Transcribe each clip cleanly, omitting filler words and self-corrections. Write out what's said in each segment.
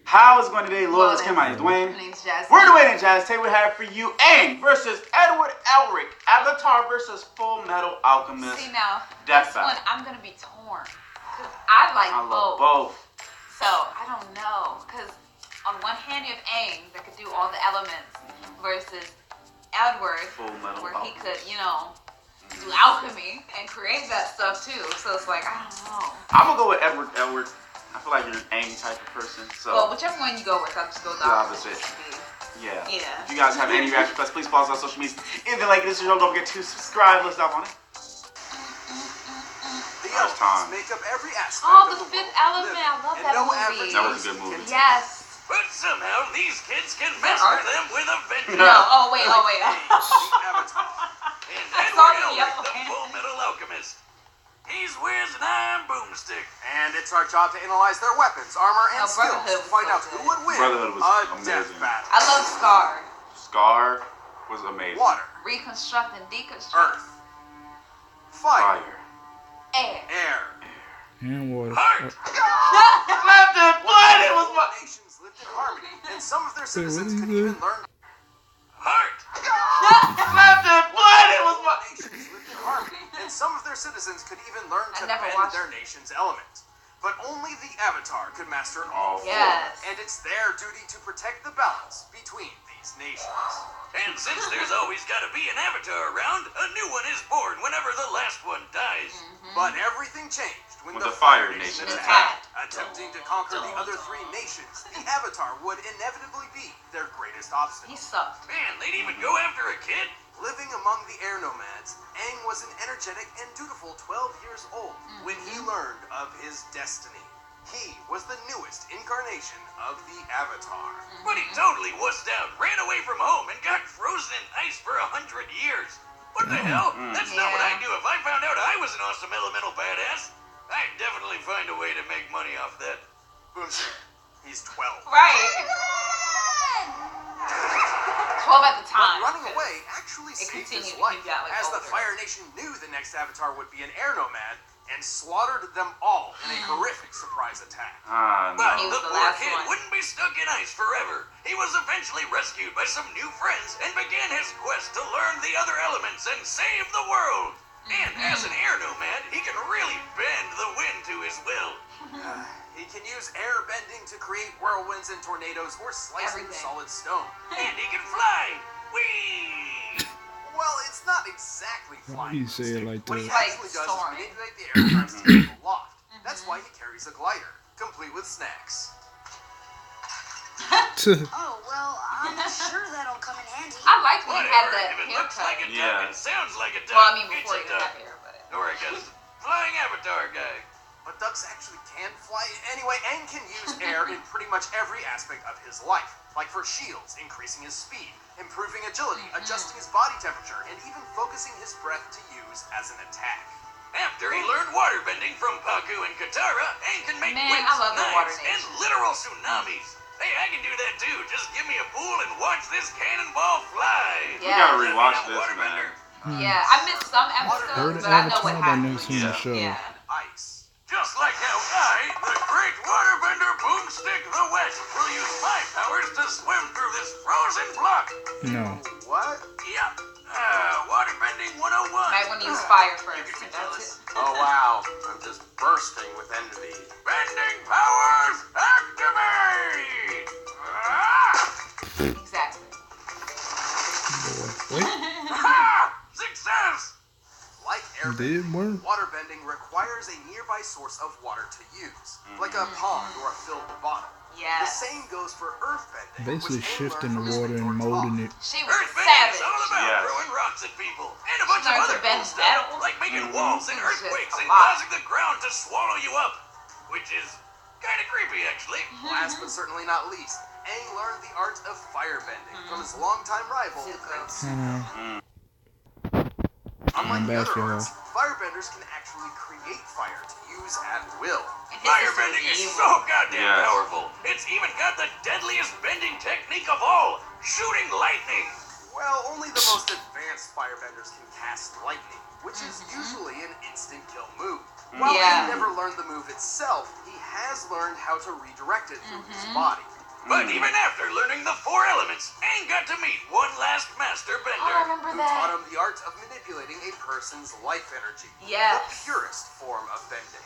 How is going today, Loyal? My name is Dwayne. My name's Jazz. We're Dwayne and Jazz. Today we have for you Aang versus Elric. Avatar versus Full Metal Alchemist. See now, Death this Battle. one I'm gonna be torn because I love both. both. So I don't know because on one hand you have Aang that could do all the elements versus Edward, Full Metal where he Alchemist. could, do alchemy and create that stuff too. So it's like I don't know. I'm gonna go with Edward. I feel like you're an Aang type of person. So Well, whichever one you go with, I'll just go with the opposite. opposite. Yeah. Yeah. If you guys have any reaction requests, please follow us on social media. If you like this show, don't forget to subscribe. Let's dive on it. The elements make up every aspect Oh, of the the Fifth world Element. we I live love in, that and no movie. average That was a person good movie. can Yes. But somehow these kids can master them with a vengeance. No. Oh wait. The Avatar. And I Edward saw the Elric, yellow the hand. Full Metal Alchemist. He's wears an iron boomstick. And it's our job to analyze their weapons, armor, and No, skills Brotherhood to was find so out good. who would win Brotherhood was a death amazing. battle. I love Scar. Scar was amazing. Water, Reconstruct and deconstruct. earth, fire, Air. air. And water. Heart. Left and blood. It was my. Nations lived in harmony, and some of their Wait, what citizens did could he even say? learn. Heart. Left and blood. It was my. Nations lived in harmony, and some of their citizens could even learn I to never bend watched their nation's element. But only the Avatar could master all four, Yes. and it's their duty to protect the balance between these nations. And since there's always got to be an avatar around, a new one is born whenever the last one dies. But everything changed when When the the Fire Fire Nation Nation attacked. attacked. Attempting to conquer the other three nations, the Avatar would inevitably be their greatest obstacle. He sucked. Man, they'd even go after a kid. Living among the air nomads, Aang was an energetic and dutiful 12 years old when he learned of his destiny. He was the newest incarnation of the Avatar. But he totally wussed out, ran away from home, and got frozen in ice for 100 years. What the hell? That's not what Yeah. I'd do if I found out I was an awesome elemental badass. I'd definitely find a way to make money off that. Boomstick. He's 12. Right. 12 at the But time. running away actually saved his continued. He life, got, like, as the older. Fire Nation knew the next Avatar would be an air nomad and slaughtered them all in a horrific surprise attack. Ah, But no. He was the the poor last kid one. wouldn't be stuck in ice forever. He was eventually rescued by some new friends and began his quest to learn the other elements and save the world. And as an air nomad, he can really bend the wind to his will. He can use air bending to create whirlwinds and tornadoes or slice through Everything. solid stone. And he can fly. Whee! Well, it's not exactly Why flying. you say it like What he that? Like actually does is soaring. manipulate the air currents to make a loft. That's why he carries a glider, complete with snacks. Oh, well, I'm sure that'll come in handy. I liked when he had Whatever, that if it looks like a haircut. duck Yeah. and sounds like a duck, Well, I mean, it's before a he didn't duck. have hair, but. Or I guess flying avatar guy. But ducks actually can fly. Anyway, Aang can use air in pretty much every aspect of his life. Like for shields, increasing his speed, improving agility, adjusting his body temperature, and even focusing his breath to use as an attack. After he learned waterbending from Paku and Katara, Aang can make Man, winds, I love the Water knives, and Nation. literal tsunamis. Hey, I can do that too. Just give me a pool and watch this cannonball fly. We Yeah. gotta rewatch I'm a this, waterbender. man. Yeah, I missed some Heard episodes, of but I know Avatar, what but I never happened. seen the show. Yeah. Ice. Just like how I, the great waterbender Boomstick the Wet, will use my powers to swim through this frozen block. No. What? Yep. Waterbending 101. Might want to use fire first. You can be That's jealous. it. Oh wow, I'm just bursting with envy. Bending powers activate! Ah! Exactly. Wait, Ha! Success! Like air did it work? waterbending requires a nearby source of water to use, like a pond or a filled bottle. The Yes. same goes for earthbending. basically which Aang shifting learned the from water his and mentor, molding Toph. it. She was Earthbending is savage. all about Yes. throwing rocks at people and a bunch Learned of to other bend cool stuff, metal. like making walls and It's just earthquakes a and lot. causing the ground to swallow you up, which is kind of creepy, actually. Last but certainly not least, Aang learned the art of firebending from his longtime rival, Zuko. Prince. I'm Unlike the other basketball. arts, firebenders can actually create fire to use at will. And his sister Firebending was is evil. so goddamn Yes. powerful. It's even got the deadliest bending technique of all, shooting lightning. Well, only the most advanced firebenders can cast lightning, which is usually an instant kill move. While Yeah. he never learned the move itself, he has learned how to redirect it through his body. But even after learning the 4 elements, Aang got to meet one last master Oh, I bender. remember Who taught that. him the art of manipulating a person's life energy. Yes. The purest form of bending.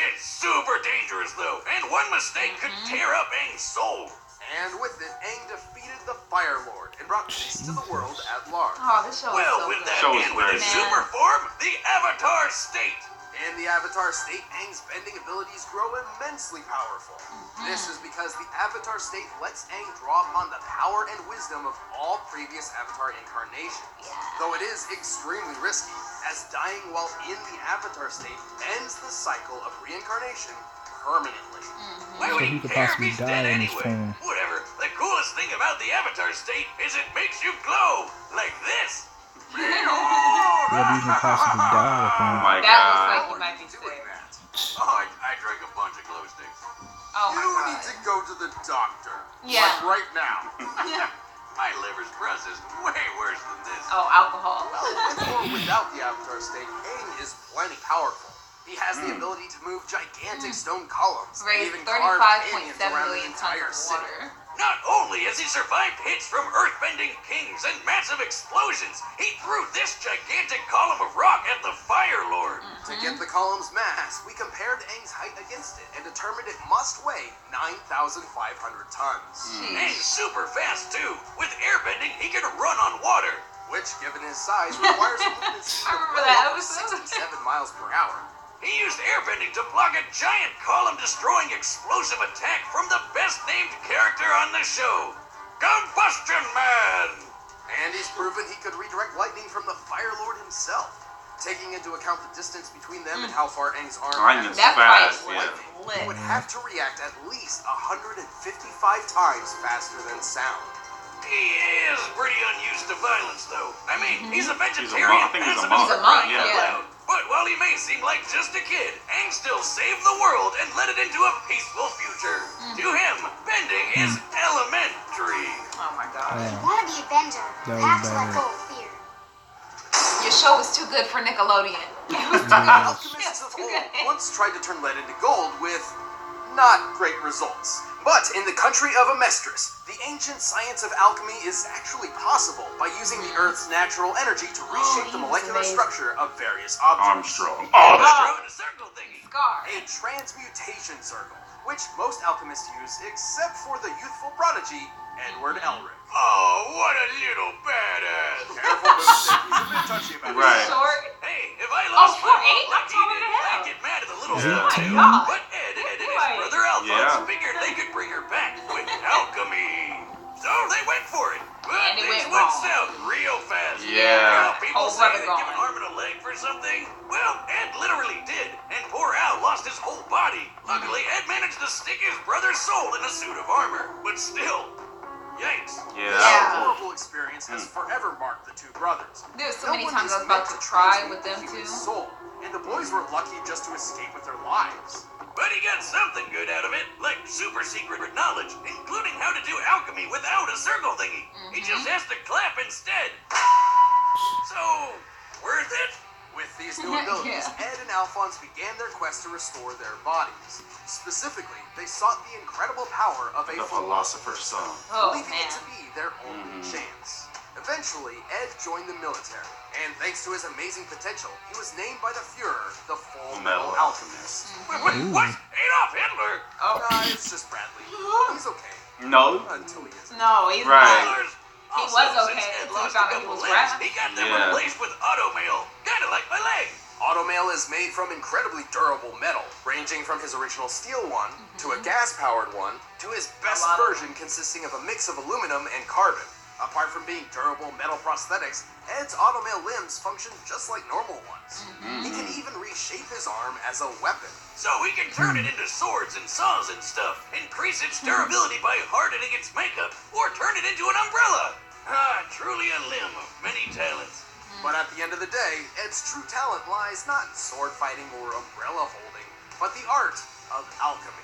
It's super dangerous though, and one mistake could tear up Aang's soul. And with it, Aang defeated the Fire Lord and brought peace to the world at large. Oh, this show is Well, so with good. that Show is and with very his good. super form, the Avatar State. In the Avatar state, Aang's bending abilities grow immensely powerful. This is because the Avatar state lets Aang draw upon the power and wisdom of all previous Avatar incarnations. Yeah. Though it is extremely risky, as dying while in the Avatar state ends the cycle of reincarnation permanently. Why would So he he could care if possibly he's die dead in his anyway? form. Whatever. The coolest thing about the Avatar State is it makes you glow like this. Yeah, but you can possibly die with Oh him. my That looks god. like he might be Doing sick. that. Oh, I drank a bunch of glow sticks. Oh You my need god. to go to the doctor. Yeah. Like right now. My liver's processed way worse than this. Oh, alcohol. With or without the Avatar state, Aang is plenty powerful. He has the ability to move gigantic stone columns and Raised even carve 35.7 canyons around the million tons entire of city. water. Not only has he survived hits from earthbending kings and massive explosions, he threw this gigantic column of rock at the Fire Lord. To get the column's mass, we compared Aang's height against it and determined it must weigh 9,500 tons. Aang's super fast too. With airbending, he can run on water. Which, given his size, requires a movement speed I of remember well that over episode. 67 miles per hour. He used airbending to block a giant column-destroying explosive attack from the best-named character on the show, Combustion Man! And he's proven he could redirect lightning from the Fire Lord himself. Taking into account the distance between them and how far Aang's arm Lightning's That fight fast, was yeah. he lit. would have to react at least 155 times faster than sound. He is pretty unused to violence, though. I mean, he's a monk. vegetarian. I think he's a passive monk. He's a monk, aggressive yeah. loud. But while he may seem like just a kid, Aang still saved the world and led it into a peaceful future. To him, bending is elementary. Oh my god. You want to be a bender. That You was have to let bad. go of fear. Your show was too good for Nickelodeon. It was too Alchemists of too old good. once tried to turn lead into gold with not great results. But in the country of Amestris, the ancient science of alchemy is actually possible by using the Earth's natural energy to reshape the he was molecular amazing. structure of various objects. Armstrong. Oh, Oh, throw in a circle thingy. Scar. A transmutation circle, which most alchemists use except for the youthful prodigy, Edward Elric. Oh, what a little badass. Careful, Boomstick, he's a bit touchy about it. Right. Short. Hey, if I lost poor my Aang, mom like I'm he taller did, than him. I'd get mad at the little Yeah. guy. Oh my God. But Ed and his Boy. brother Alphonse Yeah. figured they could bring her back with alchemy. So they went for it. But And it things went went wrong. south real fast. Yeah. People Whole say brother they give an gone. arm and a leg for something. Well, Ed literally did. And poor Al lost his whole body. Luckily, Ed managed to stick his brother's soul in a suit of armor. But still, yikes. Yeah, This that was horrible experience has forever marked the two brothers. There's so No many one times is I was about meant to try transmute with them the human too. soul, and the boys were lucky just to escape with their lives. But he got something good out of it, like super secret knowledge, including how to do alchemy without a circle thingy. He just has to clap instead. So, worth it? With these new abilities, Yeah. Ed and Alphonse began their quest to restore their bodies. Specifically, they sought the incredible power of a the Philosopher's Stone. Oh believing it man. to be their only chance. Eventually, Ed joined the military, and thanks to his amazing potential, he was named by the Fuhrer the Full Metal Alchemist. Wait, what? Adolf Hitler? Oh It's just Bradley. He's okay. No. Until he isn't. no, he's Right. not. Hitler's He also, was since okay Ed until he lost found a out he couple was legs, rap. he got them Yeah. replaced with automail. Kinda like my leg. Automail is made from incredibly durable metal, ranging from his original steel one, to a gas-powered one, to his best lot of version consisting of a mix of aluminum and carbon. Apart from being durable metal prosthetics, Ed's automail limbs function just like normal ones. He can even reshape his arm as a weapon. So he can turn it into swords and saws and stuff, increase its durability by hardening its makeup, or turn it into an umbrella. Ah, truly a limb of many talents. But at the end of the day, Ed's true talent lies not in sword fighting or umbrella holding, but the art of alchemy.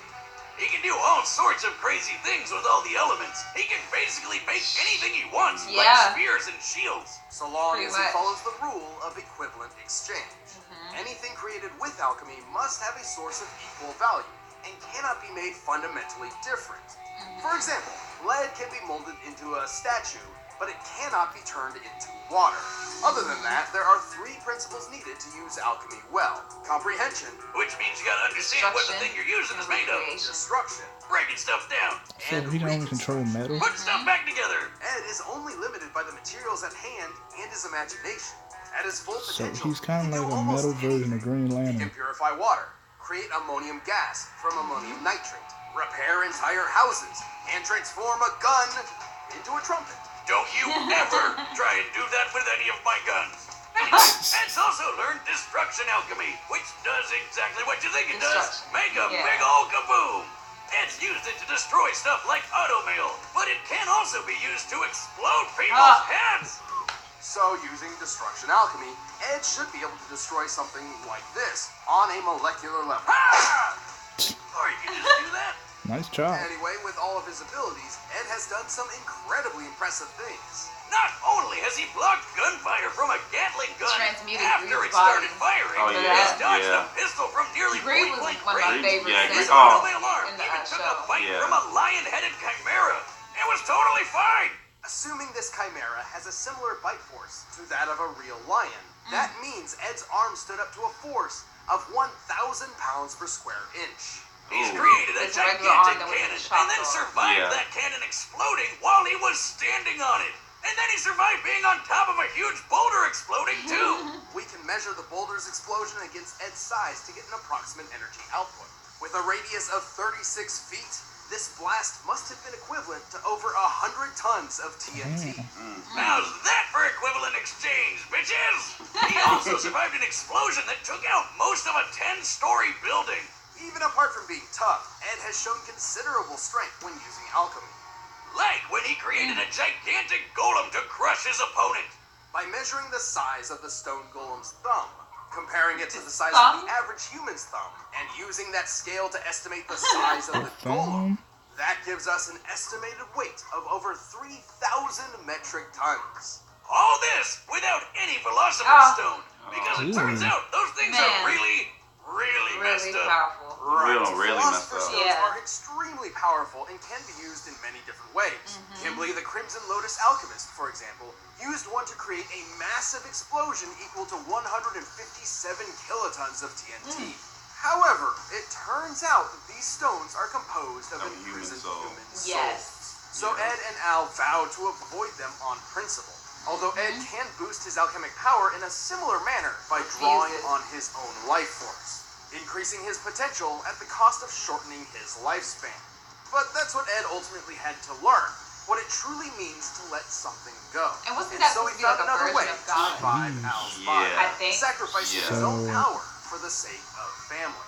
He can do all sorts of crazy things with all the elements. He can basically make anything he wants, Yeah. like spears and shields. So long Pretty as much. it follows the rule of equivalent exchange. Anything created with alchemy must have a source of equal value and cannot be made fundamentally different. For example, lead can be molded into a statue, but it cannot be turned into water. Other than that, there are 3 principles needed to use alchemy well. Comprehension, Which means you gotta understand what the thing you're using is made of. destruction, Breaking stuff down. So he can only control metal? Put stuff back together. Ed is only limited by the materials at hand and his imagination. At his full So potential, he's kind he of can like do a metal almost version of Green He Lantern. can purify water, create ammonium gas from ammonium nitrate, repair entire houses, and transform a gun into a trumpet. Don't you ever try and do that with any of my guns. Anyway, Ed's also learned destruction alchemy, which does exactly what you think it does. Destruction. Make a Yeah. big ol' kaboom. Ed's used it to destroy stuff like automail, but it can also be used to explode people's heads. So, using destruction alchemy, Ed should be able to destroy something like this on a molecular level. Ah! Or you can just do that. Nice job. Anyway, with all of his abilities, Ed has done some incredibly impressive things. Not only has he blocked gunfire from a Gatling gun Transmuted after Greed's it started body. firing, Oh, yeah, he's dodged yeah. a pistol from nearly Greed was point-blank one of my range. favorite Yeah, scenes Greed- oh. Automail arm in the even took a show. bite Yeah. from a lion-headed chimera. It was totally fine. Assuming this chimera has a similar bite force to that of a real lion, that means Ed's arm stood up to a force of 1,000 pounds per square inch. He's Ooh. created a His regular arm gigantic that was cannon chopped and then off. survived Yeah. that cannon exploding while he was standing on it. And then he survived being on top of a huge boulder exploding too. We can measure the boulder's explosion against Ed's size to get an approximate energy output. With a radius of 36 feet, this blast must have been equivalent to over 100 tons of TNT. How's that for equivalent exchange, bitches? He also survived an explosion that took out most of a 10-story building. Even apart from being tough, Ed has shown considerable strength when using alchemy. Like when he created a gigantic golem to crush his opponent. By measuring the size of the stone golem's thumb, comparing it to the size Thumb? of the average human's thumb, and using that scale to estimate the size of the Thumb? golem, that gives us an estimated weight of over 3,000 metric tons. All this without any philosopher's Ah. stone. Because it Ooh. turns out those things Man. are really messed Really up. powerful. Really messed Philosopher's up. stones Yeah. are extremely powerful and can be used in many different ways. Kimberly the Crimson Lotus Alchemist, for example, used one to create a massive explosion equal to 157 kilotons of TNT. However, it turns out that these stones are composed of Of human imprisoned souls. human souls. Yes. So Ed and Al vowed to avoid them on principle. Although Ed can boost his alchemic power in a similar manner by drawing Uses. on his own life force, increasing his potential at the cost of shortening his lifespan. But that's what Ed ultimately had to learn, what it truly means to let something go. And wasn't that so supposed he to be like found a another version way of to God? revive Al's Yeah. body, I think. sacrificing his Yeah. own power for the sake of family.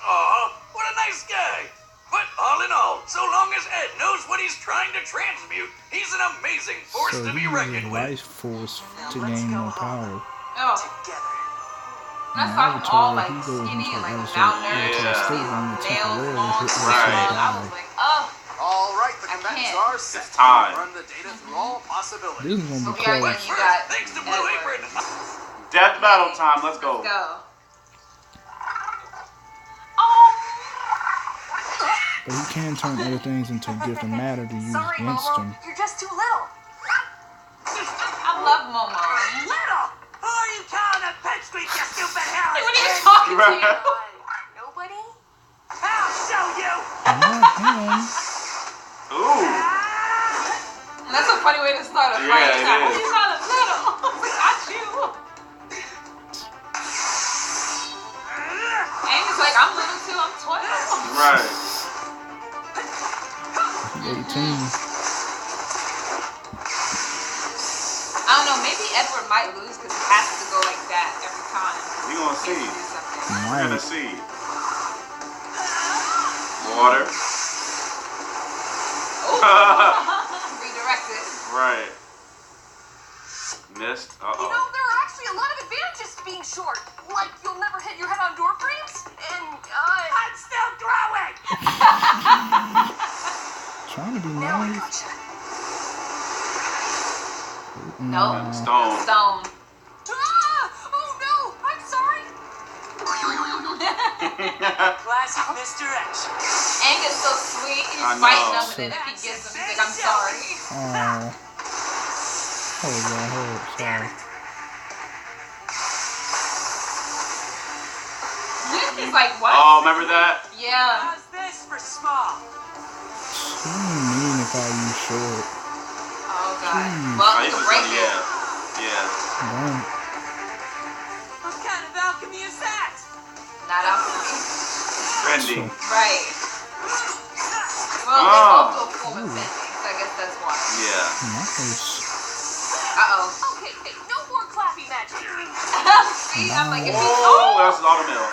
Aw, what a nice guy. But all in all, so long as Ed knows what he's trying to transmute, he's an amazing force So to he be uses reckoned with. life force to gain more power. Oh, Together. when I In saw him Avatar, all like he goes skinny into and like episode malnourished, into the Yeah. state his room nails temporarily long, until he Right. I dies. was like, oh. All right, the I combatants can't. are set. It's time. Run the data through all possibilities. This is gonna So be we already close. know you got Thanks to Blue Edward. Apron. Death battle time. Let's go. Let's go. Oh. But he can turn other things into different matter to use Sorry, against Momo. him. You're just too little. I love Momo. Little! Who are you calling a pipsqueak, you stupid hell? He wasn't even talking to you. Nobody? I'll show you! Not him. Ooh. And that's a funny way to start a Yeah, fight. it Like, is. he's not a little. Not you. Aang is like, I'm little too. I'm 12. Right. He 18. I don't know. Maybe Edward might lose because he has to go like that every time. We gonna He has to see. do something. We're Might. gonna see. Water. Redirected. Right. Missed. You know, there are actually a lot of advantages to being short. Like, you'll never hit your head on door frames, and, I'm still growing! Trying to be now I nice. gotcha. Nope. Stone. Stone. Ah! Oh no! I'm sorry! Classic Mr. X. Aang is so sweet. He he's I know. fighting him, and then if he gets him, he's like, I'm sorry. Oh. Hold on, sorry. He's like, what? Oh, remember that? Yeah. How's this for small? What do you mean if I use short? Oh, God. Jeez. Well, I he used can to break say, it. yeah. Damn. What kind of alchemy is that? Not alchemy. Bending. Right. Well, they both do a form of bending, so I guess that's why. Yeah. Nice. Uh-oh. Okay, no more clappy magic. See, I'm like, if he's... Oh, that's a lot of milk.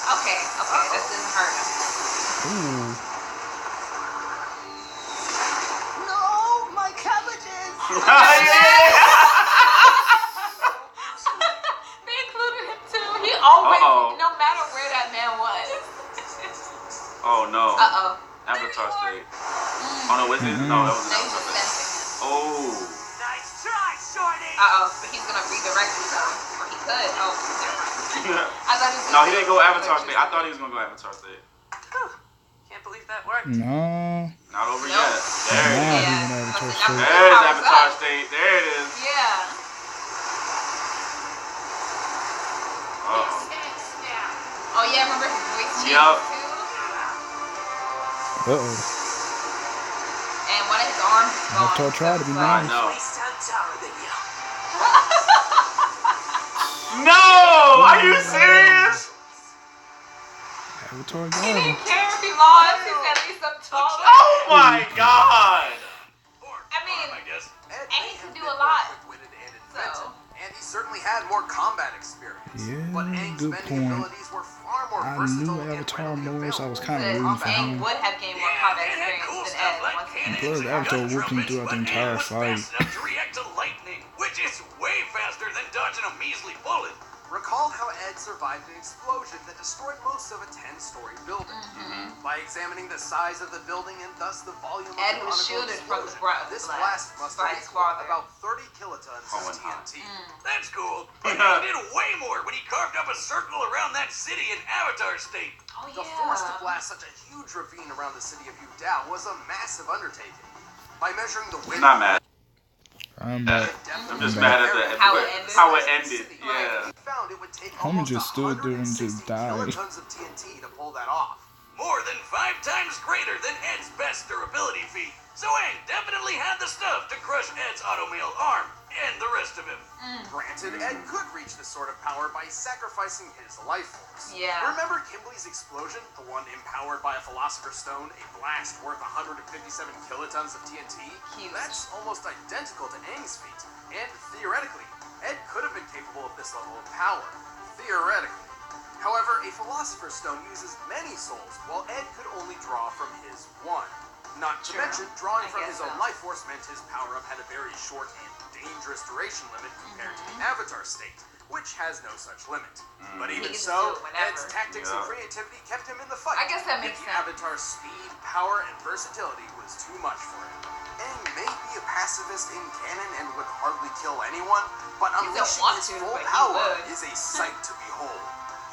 Okay, this doesn't hurt him. Ooh. No, my cabbages. They included him too. He always, Uh-oh. no matter where that man was. Oh, no. Uh-oh. Avatar state. Oh, no, was it? No, that wasn't Now he's Avatar just state. sensing him. Oh. Nice try, Shorty. Uh-oh, but he's gonna redirect himself. Or he could. Oh, never mind. I thought he was No, gonna he didn't go Avatar state. I thought he was going to go Avatar state. Can't believe that worked. No. Not over Nope. yet. There it Now is. he went Avatar Yeah. state. There's Powers Avatar up. state. There it is. Yeah. Uh-oh. Oh, yeah, remember his voice changed Yup. too? Uh-oh. And one of his arms is gone. Avatar tried to be I nice. know. They sound taller than you. No! Are you serious? Avatar He got him. didn't care if he lost. He said at least I'm taller. Oh my god! I mean, I guess. Ed And may he can have do been a lot. more quick-witted and inventive, So. and he certainly had more combat experience. Yeah, but Aang's good bending point. abilities were far more I versatile knew and Avatar readily more, so I was available. kind of that rooting for Aang him. would have gained more combat experience than Ed once he cannons Plus, and Avatar gun whooped him trumpets, throughout the but entire Aang was fight. fast enough to react to lightning, which is way faster than dodging a measly bullet. Recall how Ed survived an explosion that destroyed most of a 10-story building. By examining the size of the building and thus the volume Ed of the was conical shielded from the explosion, this blast must by have his equaled father. about 30 kilotons Oh, of and hot. TNT. That's cool. But he did way more when he carved up a circle around that city in Avatar State. Oh, The yeah. force to blast such a huge ravine around the city of Udao was a massive undertaking. By measuring the wind, I'm not mad. I'm the back. depth I'm of just the mad at area, the How it ended. how it ended. he Yeah. found it would take Homie almost just stood there and 160 just died. kilotons of TNT to pull that off. More than 5 times greater than Ed's best durability feat. So Aang definitely had the stuff to crush Ed's automail arm and the rest of him. Granted, Ed could reach this sort of power by sacrificing his life force. Yeah. Remember Kimberly's explosion, the one empowered by a Philosopher's Stone, a blast worth 157 kilotons of TNT? Huge. That's almost identical to Aang's feat. And theoretically, Ed could have been capable of this level of power. Theoretically. However, a Philosopher's Stone uses many souls, while Ed could only draw from his one. Not to True. mention, drawing I from guess his own so. life force meant his power-up had a very short and dangerous duration limit compared to the Avatar state, which has no such limit. But even He can so, do it whenever. Ed's tactics and Yeah. creativity kept him in the fight. I guess that Yet makes the sense. Avatar's speed, power, and versatility was too much for him. Aang may be a pacifist in canon and would hardly kill anyone, but He don't unleashing want his to, full but he power would. is a sight to behold.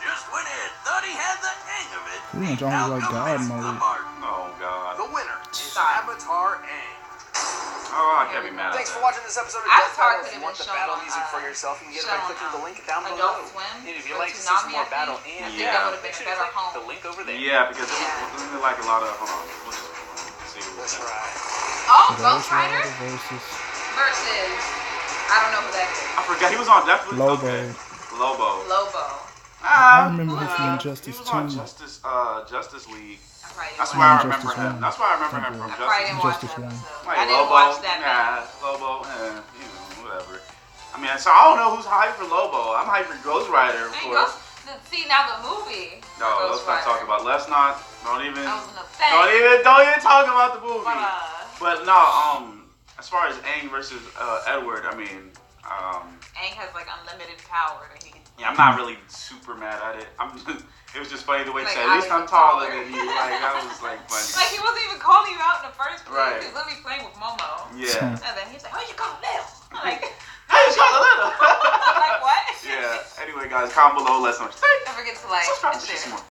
Just when Ed thought he had the hang of it, Pretty much he almost like God outcompetes the mode. mark. Oh god. The winner is Stop. Avatar Aang. Oh, I can't be mad at Thanks that. for watching this episode of Avatar Death Battle. could If you have want been the battle shown on, music for yourself, you can get it by shown clicking on the link down Adult below. Swim And if or you'd like to see some Toonami, more I battle think. and I think Yeah. that would have make been sure a to better click the home. link over there. Yeah, because Yeah. this is like a lot of. Hold on. We'll just see what That's we got. right. Oh, Ghost Ghost Rider Rider versus versus I don't know who that is. I forgot he was on Netflix. Lobo. Okay. Lobo. Lobo. I remember him from Injustice He was on 2. Justice League. I probably didn't That's watch where I it. remember Justice him. One. That's why I remember him from I probably didn't watch Justice that One. episode. Like I didn't Lobo, watch that Lobo, you know, whatever. I mean, so I don't know who's hyped for Lobo. I'm hyped for Ghost Rider, of Hey, course. see now the movie. No, let's not talk about. Let's not. Don't even. I wasn't a fan. Don't even talk about the movie. But But no, as far as Aang versus Edward, I mean, Aang has like unlimited power that he can. yeah, I'm not really super mad at it. It was just funny the way he Like, said, at least I'm obviously taller taller. than you. Like, that was like funny. Like he wasn't even calling you out in the first place. Right. He was literally playing with Momo. Yeah. And then he's like, "Oh, you call little." Like, Hey, you got a little. like what? Yeah. Anyway, guys, comment below. Let's know what you think. Don't forget to like Subscribe and to see share. some more.